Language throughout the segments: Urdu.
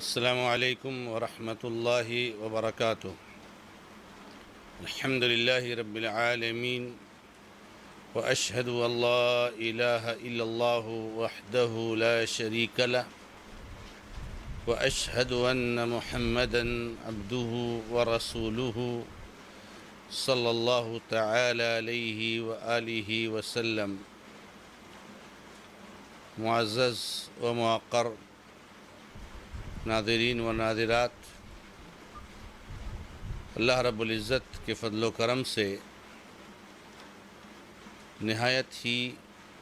السلام علیکم ورحمۃ اللہ وبرکاتہ۔ الحمد للہ رب العالمین واشہد ان لا الہ الا اللہ وحدہ لا شریک لہ واشہد ان محمدا عبدہ ورسولہ صلی اللہ تعالی علیہ وآلہ وسلم۔ معزز و موقر ناظرین و ناظرات، اللہ رب العزت کے فضل و کرم سے نہایت ہی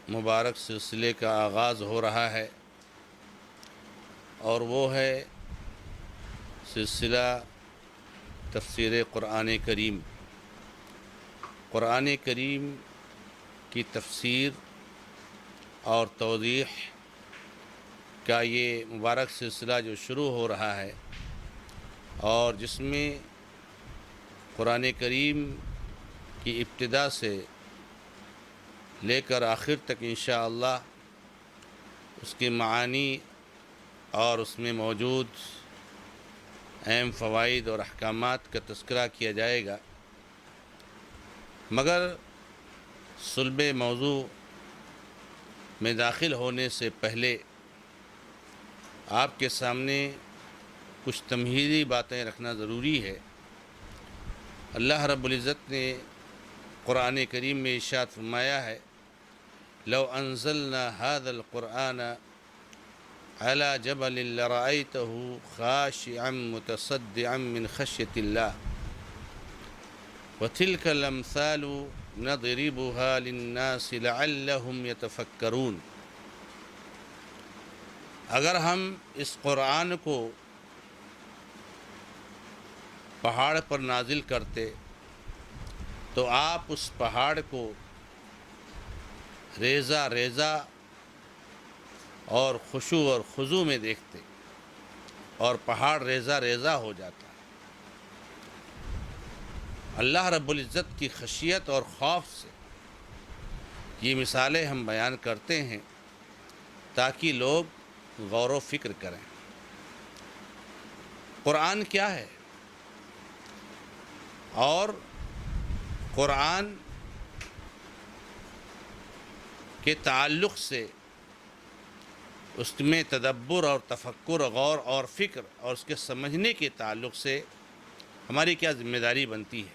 مبارک سلسلے کا آغاز ہو رہا ہے، اور وہ ہے سلسلہ تفسیر قرآن کریم۔ قرآن کریم کی تفسیر اور توضیح کا یہ مبارک سلسلہ جو شروع ہو رہا ہے، اور جس میں قرآن کریم کی ابتدا سے لے کر آخر تک انشاءاللہ اس کے معانی اور اس میں موجود اہم فوائد اور احکامات کا تذکرہ کیا جائے گا، مگر صلب موضوع میں داخل ہونے سے پہلے آپ کے سامنے کچھ تمہیدی باتیں رکھنا ضروری ہے۔ اللہ رب العزت نے قرآن کریم میں ارشاد فرمایا ہے، لو انزلنا هذا القرآن على جبل لرأيته خاشعا متصدعا من خشية الله وتلك الأمثال نضربها للناس لعلهم يتفكرون۔ اگر ہم اس قرآن کو پہاڑ پر نازل کرتے تو آپ اس پہاڑ کو ریزہ ریزہ اور خشوع اور خضوع میں دیکھتے، اور پہاڑ ریزہ ریزہ ہو جاتا۔ اللہ رب العزت کی خشیت اور خوف سے یہ مثالیں ہم بیان کرتے ہیں تاکہ لوگ غور و فکر کریں۔ قرآن کیا ہے، اور قرآن کے تعلق سے اس میں تدبر اور تفکر، غور اور فکر اور اس کے سمجھنے کے تعلق سے ہماری کیا ذمہ داری بنتی ہے۔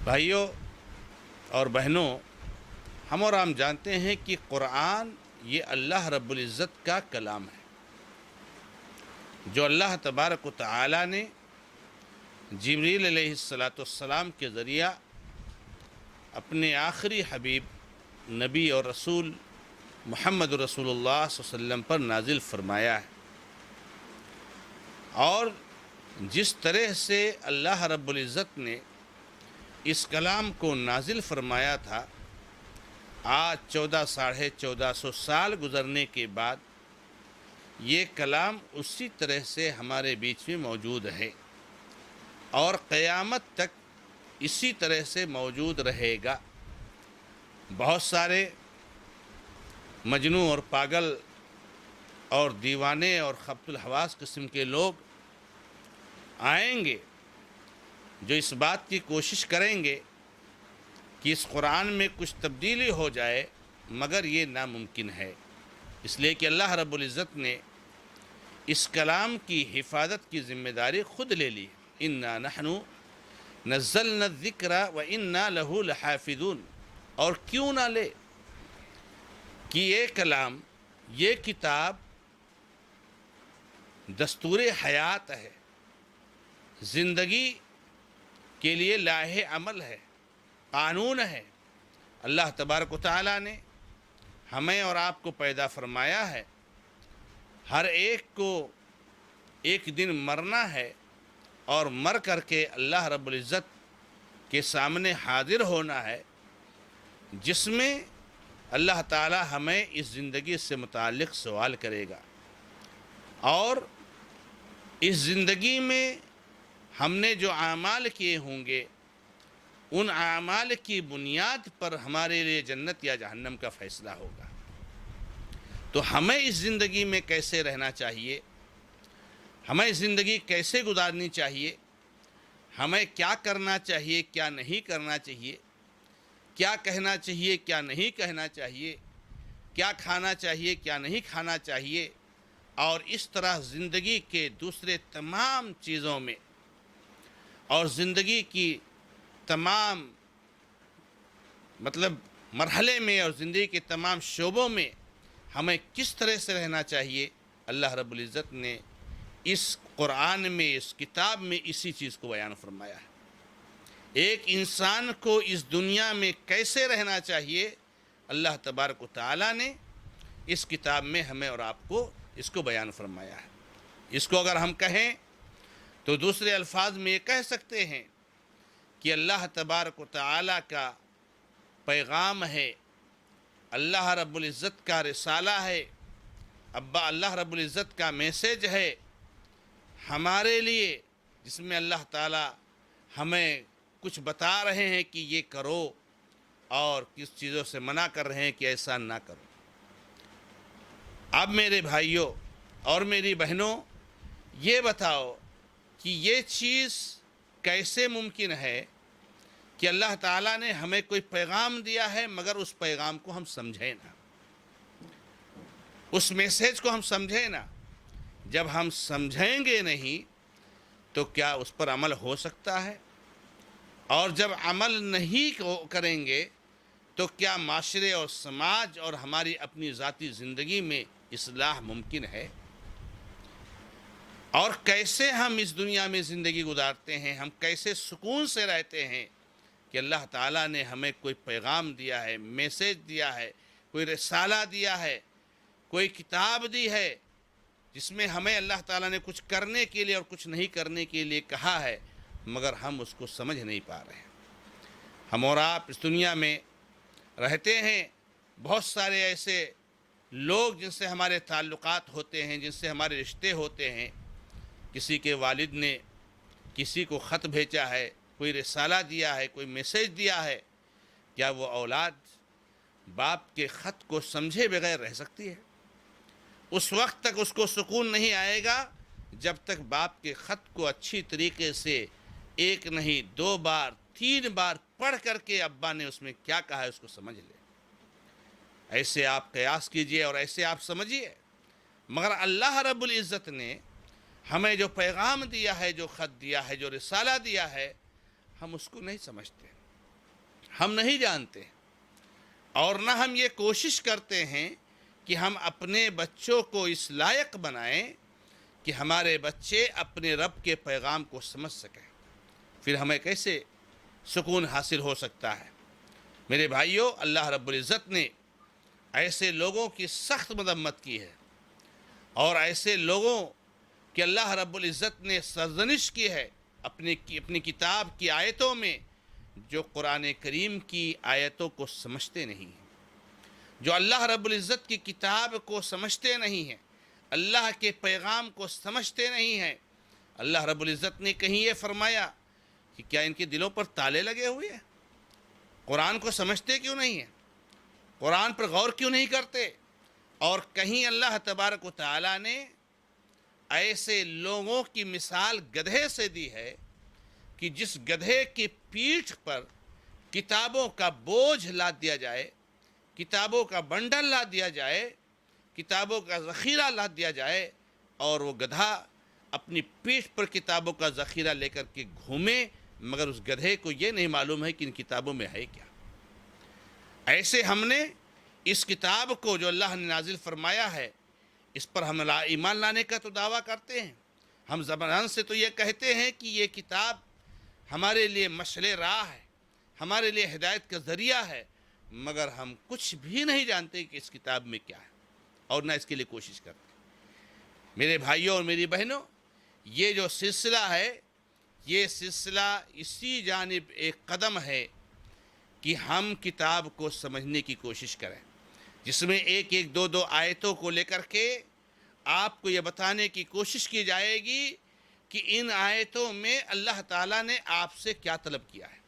بھائیوں اور بہنوں، ہم اور عام جانتے ہیں کہ قرآن یہ اللہ رب العزت کا کلام ہے، جو اللہ تبارک و تعالی نے جبریل علیہ السلام کے ذریعہ اپنے آخری حبیب نبی اور رسول محمد رسول اللہ صلی اللہ علیہ وسلم پر نازل فرمایا ہے۔ اور جس طرح سے اللہ رب العزت نے اس کلام کو نازل فرمایا تھا، آج 1400 سال گزرنے کے بعد یہ کلام اسی طرح سے ہمارے بیچ میں موجود ہے، اور قیامت تک اسی طرح سے موجود رہے گا۔ بہت سارے مجنون اور پاگل اور دیوانے اور خبط الحواس قسم کے لوگ آئیں گے جو اس بات کی کوشش کریں گے کہ اس قرآن میں کچھ تبدیلی ہو جائے، مگر یہ ناممکن ہے، اس لیے کہ اللہ رب العزت نے اس کلام کی حفاظت کی ذمہ داری خود لے لی۔ اِنَّا نَحْنُ نَزَّلْنَا الذِّكْرَ وَإِنَّا لَهُ لَحَافِظُونَ۔ اور کیوں نہ لے کہ یہ کلام، یہ کتاب دستور حیات ہے، زندگی کے لیے لائحہ عمل ہے، قانون ہے۔ اللہ تبارک و تعالیٰ نے ہمیں اور آپ کو پیدا فرمایا ہے، ہر ایک کو ایک دن مرنا ہے، اور مر کر کے اللہ رب العزت کے سامنے حاضر ہونا ہے، جس میں اللہ تعالیٰ ہمیں اس زندگی سے متعلق سوال کرے گا، اور اس زندگی میں ہم نے جو اعمال کیے ہوں گے، ان اعمال کی بنیاد پر ہمارے لیے جنت یا جہنم کا فیصلہ ہوگا۔ تو ہمیں اس زندگی میں کیسے رہنا چاہیے، ہمیں زندگی کیسے گزارنی چاہیے، ہمیں کیا کرنا چاہیے، کیا نہیں کرنا چاہیے، کیا کہنا چاہیے، کیا نہیں کہنا چاہیے، کیا کھانا چاہیے، کیا نہیں کھانا چاہیے، اور اس طرح زندگی کے دوسرے تمام چیزوں میں اور زندگی کی تمام مرحلے میں اور زندگی کے تمام شعبوں میں ہمیں کس طرح سے رہنا چاہیے، اللہ رب العزت نے اس قرآن میں، اس کتاب میں اسی چیز کو بیان فرمایا ہے۔ ایک انسان کو اس دنیا میں کیسے رہنا چاہیے، اللہ تبارک و تعالیٰ نے اس کتاب میں ہمیں اور آپ کو اس کو بیان فرمایا ہے۔ اس کو اگر ہم کہیں تو دوسرے الفاظ میں یہ کہہ سکتے ہیں کہ اللہ تبارک و تعالیٰ کا پیغام ہے، اللہ رب العزت کا رسالہ ہے، اللہ رب العزت کا میسیج ہے ہمارے لیے، جس میں اللہ تعالیٰ ہمیں کچھ بتا رہے ہیں کہ یہ کرو اور کس چیزوں سے منع کر رہے ہیں کہ ایسا نہ کرو۔ اب میرے بھائیوں اور میری بہنوں، یہ بتاؤ کہ یہ چیز کیسے ممکن ہے کہ اللہ تعالیٰ نے ہمیں کوئی پیغام دیا ہے مگر اس پیغام کو ہم سمجھیں نہ، اس میسیج کو ہم سمجھیں نہ۔ جب ہم سمجھیں گے نہیں تو کیا اس پر عمل ہو سکتا ہے؟ اور جب عمل نہیں کریں گے تو کیا معاشرے اور سماج اور ہماری اپنی ذاتی زندگی میں اصلاح ممکن ہے؟ اور کیسے ہم اس دنیا میں زندگی گزارتے ہیں، ہم کیسے سکون سے رہتے ہیں کہ اللہ تعالیٰ نے ہمیں کوئی پیغام دیا ہے، میسیج دیا ہے، کوئی رسالہ دیا ہے، کوئی کتاب دی ہے جس میں ہمیں اللہ تعالیٰ نے کچھ کرنے کے لیے اور کچھ نہیں کرنے کے لیے کہا ہے، مگر ہم اس کو سمجھ نہیں پا رہے ہیں۔ ہم اور آپ اس دنیا میں رہتے ہیں، بہت سارے ایسے لوگ جن سے ہمارے تعلقات ہوتے ہیں، جن سے ہمارے رشتے ہوتے ہیں۔ کسی کے والد نے کسی کو خط بھیجا ہے، کوئی رسالہ دیا ہے، کوئی میسیج دیا ہے، کیا وہ اولاد باپ کے خط کو سمجھے بغیر رہ سکتی ہے؟ اس وقت تک اس کو سکون نہیں آئے گا جب تک باپ کے خط کو اچھی طریقے سے ایک نہیں 2 بار 3 بار پڑھ کر کے ابا نے اس میں کیا کہا ہے اس کو سمجھ لے۔ ایسے آپ قیاس کیجئے اور ایسے آپ سمجھیے۔ مگر اللہ رب العزت نے ہمیں جو پیغام دیا ہے، جو خط دیا ہے، جو رسالہ دیا ہے، ہم اس کو نہیں سمجھتے، ہم نہیں جانتے، اور نہ ہم یہ کوشش کرتے ہیں کہ ہم اپنے بچوں کو اس لائق بنائیں کہ ہمارے بچے اپنے رب کے پیغام کو سمجھ سکیں۔ پھر ہمیں کیسے سکون حاصل ہو سکتا ہے؟ میرے بھائیوں، اللہ رب العزت نے ایسے لوگوں کی سخت مذمت کی ہے، اور ایسے لوگوں کہ اللہ رب العزت نے سرزنش کی ہے اپنی کتاب کی آیتوں میں، جو قرآن کریم کی آیتوں کو سمجھتے نہیں ہیں، جو اللہ رب العزت کی کتاب کو سمجھتے نہیں ہیں، اللہ کے پیغام کو سمجھتے نہیں ہیں۔ اللہ رب العزت نے کہیں یہ فرمایا کہ کیا ان کے دلوں پر تالے لگے ہوئے ہیں؟ قرآن کو سمجھتے کیوں نہیں ہیں؟ قرآن پر غور کیوں نہیں کرتے؟ اور کہیں اللہ تبارک و تعالیٰ نے ایسے لوگوں کی مثال گدھے سے دی ہے کہ جس گدھے کی پیٹھ پر کتابوں کا بوجھ لاد دیا جائے، کتابوں کا بنڈل لاد دیا جائے، کتابوں کا ذخیرہ لاد دیا جائے، اور وہ گدھا اپنی پیٹھ پر کتابوں کا ذخیرہ لے کر کے گھومے، مگر اس گدھے کو یہ نہیں معلوم ہے کہ ان کتابوں میں ہے کیا۔ ایسے ہم نے اس کتاب کو جو اللہ نے نازل فرمایا ہے، اس پر ہم ایمان لانے کا تو دعویٰ کرتے ہیں، ہم زبان سے تو یہ کہتے ہیں کہ یہ کتاب ہمارے لیے مشعل راہ ہے، ہمارے لیے ہدایت کا ذریعہ ہے، مگر ہم کچھ بھی نہیں جانتے کہ اس کتاب میں کیا ہے، اور نہ اس کے لیے کوشش کرتے۔ میرے بھائیوں اور میری بہنوں، یہ جو سلسلہ ہے، یہ سلسلہ اسی جانب ایک قدم ہے کہ ہم کتاب کو سمجھنے کی کوشش کریں، جس میں ایک 2 آیتوں کو لے کر کے آپ کو یہ بتانے کی کوشش کی جائے گی کہ ان آیتوں میں اللہ تعالیٰ نے آپ سے کیا طلب کیا ہے،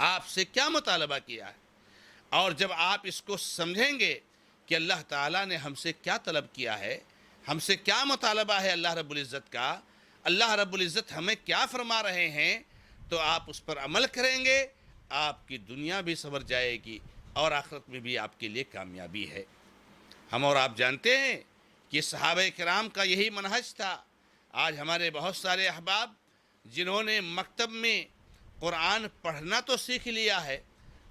آپ سے کیا مطالبہ کیا ہے۔ اور جب آپ اس کو سمجھیں گے کہ اللہ تعالیٰ نے ہم سے کیا طلب کیا ہے، ہم سے کیا مطالبہ ہے اللہ رب العزت کا، اللہ رب العزت ہمیں کیا فرما رہے ہیں، تو آپ اس پر عمل کریں گے، آپ کی دنیا بھی سنور جائے گی اور آخرت میں بھی آپ کے لیے کامیابی ہے۔ ہم اور آپ جانتے ہیں کہ صحابہ کرام کا یہی منہج تھا۔ آج ہمارے بہت سارے احباب جنہوں نے مکتب میں قرآن پڑھنا تو سیکھ لیا ہے،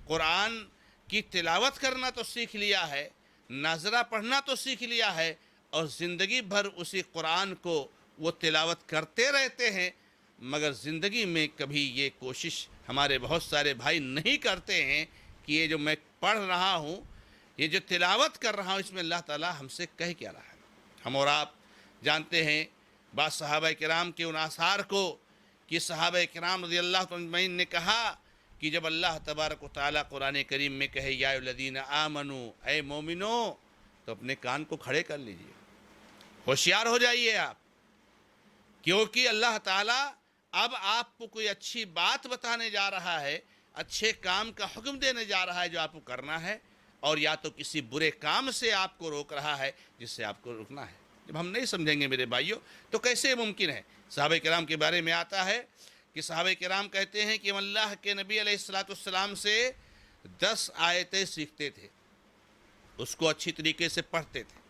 قرآن کی تلاوت کرنا تو سیکھ لیا ہے، ناظرہ پڑھنا تو سیکھ لیا ہے، اور زندگی بھر اسی قرآن کو وہ تلاوت کرتے رہتے ہیں، مگر زندگی میں کبھی یہ کوشش ہمارے بہت سارے بھائی نہیں کرتے ہیں کہ یہ جو میں پڑھ رہا ہوں، یہ جو تلاوت کر رہا ہوں، اس میں اللہ تعالیٰ ہم سے کہہ کیا رہا ہے۔ ہم اور آپ جانتے ہیں بعض صحابہ کرام کے ان آثار کو کہ صحابہ کرام رضی اللہ عنہ اجمعین نے کہا کہ جب اللہ تبارک و تعالیٰ قرآن کریم میں کہے یا ایھا الذین آمنو، اے مومنو، تو اپنے کان کو کھڑے کر لیجئے، ہوشیار ہو جائیے آپ، کیونکہ اللہ تعالیٰ اب آپ کو کوئی اچھی بات بتانے جا رہا ہے، اچھے کام کا حکم دینے جا رہا ہے جو آپ کو کرنا ہے، اور یا تو کسی برے کام سے آپ کو روک رہا ہے جس سے آپ کو رکنا ہے۔ جب ہم نہیں سمجھیں گے میرے بھائیوں تو کیسے ممکن ہے؟ صحابہ کرام کے بارے میں آتا ہے کہ صحابہ کرام کہتے ہیں کہ ہم اللہ کے نبی علیہ السلام سے 10 آیتیں سیکھتے تھے، اس کو اچھی طریقے سے پڑھتے تھے،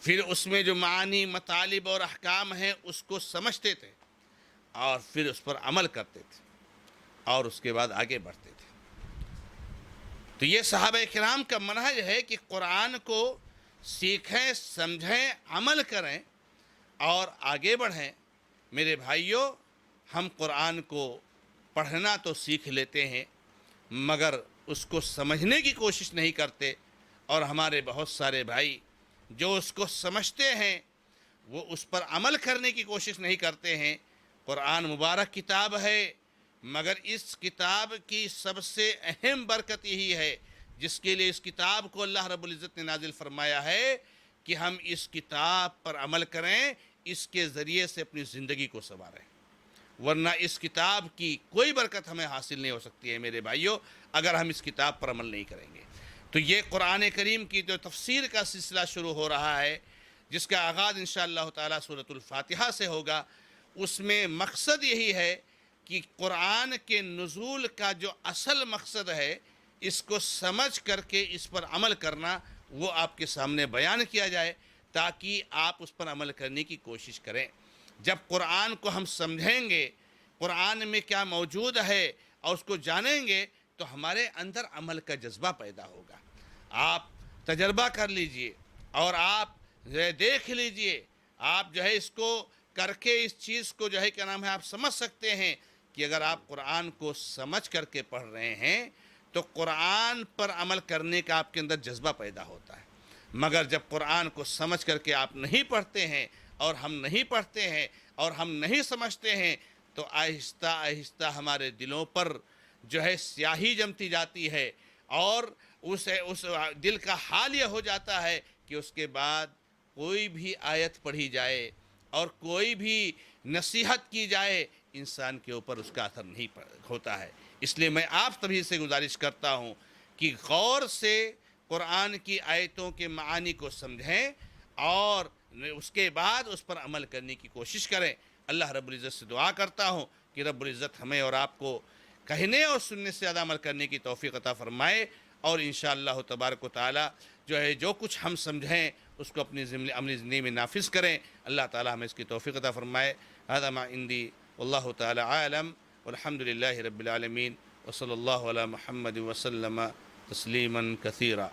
پھر اس میں جو معانی، مطالب اور احکام ہیں اس کو سمجھتے تھے، اور پھر اس پر عمل کرتے تھے، اور اس کے بعد آگے بڑھتے تھے۔ تو یہ صحابہ کرام کا منہج ہے کہ قرآن کو سیکھیں، سمجھیں، عمل کریں اور آگے بڑھیں۔ میرے بھائیوں، ہم قرآن کو پڑھنا تو سیکھ لیتے ہیں مگر اس کو سمجھنے کی کوشش نہیں کرتے، اور ہمارے بہت سارے بھائی جو اس کو سمجھتے ہیں وہ اس پر عمل کرنے کی کوشش نہیں کرتے ہیں۔ قرآن مبارک کتاب ہے، مگر اس کتاب کی سب سے اہم برکت یہی ہے جس کے لیے اس کتاب کو اللہ رب العزت نے نازل فرمایا ہے کہ ہم اس کتاب پر عمل کریں، اس کے ذریعے سے اپنی زندگی کو سنواریں، ورنہ اس کتاب کی کوئی برکت ہمیں حاصل نہیں ہو سکتی ہے میرے بھائیوں اگر ہم اس کتاب پر عمل نہیں کریں گے۔ تو یہ قرآن کریم کی جو تفسیر کا سلسلہ شروع ہو رہا ہے، جس کا آغاز انشاءاللہ تعالی سورۃ الفاتحہ سے ہوگا، اس میں مقصد یہی ہے کہ قرآن کے نزول کا جو اصل مقصد ہے اس کو سمجھ کر کے اس پر عمل کرنا وہ آپ کے سامنے بیان کیا جائے تاکہ آپ اس پر عمل کرنے کی کوشش کریں۔ جب قرآن کو ہم سمجھیں گے، قرآن میں کیا موجود ہے اور اس کو جانیں گے تو ہمارے اندر عمل کا جذبہ پیدا ہوگا۔ آپ تجربہ کر لیجئے اور آپ دیکھ لیجئے، آپ جو ہے اس کو کر کے اس چیز کو جو ہے کیا نام ہے آپ سمجھ سکتے ہیں کہ اگر آپ قرآن کو سمجھ کر کے پڑھ رہے ہیں تو قرآن پر عمل کرنے کا آپ کے اندر جذبہ پیدا ہوتا ہے، مگر جب قرآن کو سمجھ کر کے آپ نہیں پڑھتے ہیں اور ہم نہیں پڑھتے ہیں اور ہم نہیں سمجھتے ہیں تو آہستہ آہستہ ہمارے دلوں پر جو ہے سیاہی جمتی جاتی ہے، اور اس دل کا حال یہ ہو جاتا ہے کہ اس کے بعد کوئی بھی آیت پڑھی جائے اور کوئی بھی نصیحت کی جائے انسان کے اوپر اس کا اثر نہیں ہوتا ہے۔ اس لیے میں آپ سبھی سے گزارش کرتا ہوں کہ غور سے قرآن کی آیتوں کے معانی کو سمجھیں اور اس کے بعد اس پر عمل کرنے کی کوشش کریں۔ اللہ رب العزت سے دعا کرتا ہوں کہ رب العزت ہمیں اور آپ کو کہنے اور سننے سے زیادہ عمل کرنے کی توفیق عطا فرمائے، اور انشاءاللہ تبارک و تعالی جو ہے جو کچھ ہم سمجھیں اس کو اپنی عملی زندگی میں نافذ کریں۔ اللہ تعالی ہمیں اس کی توفیق عطا فرمائے۔ ھذا ما عندی واللہ تعالی عالم والحمد للہ رب العالمین وصلی اللہ علی محمد وسلم تسلیما کثیرا۔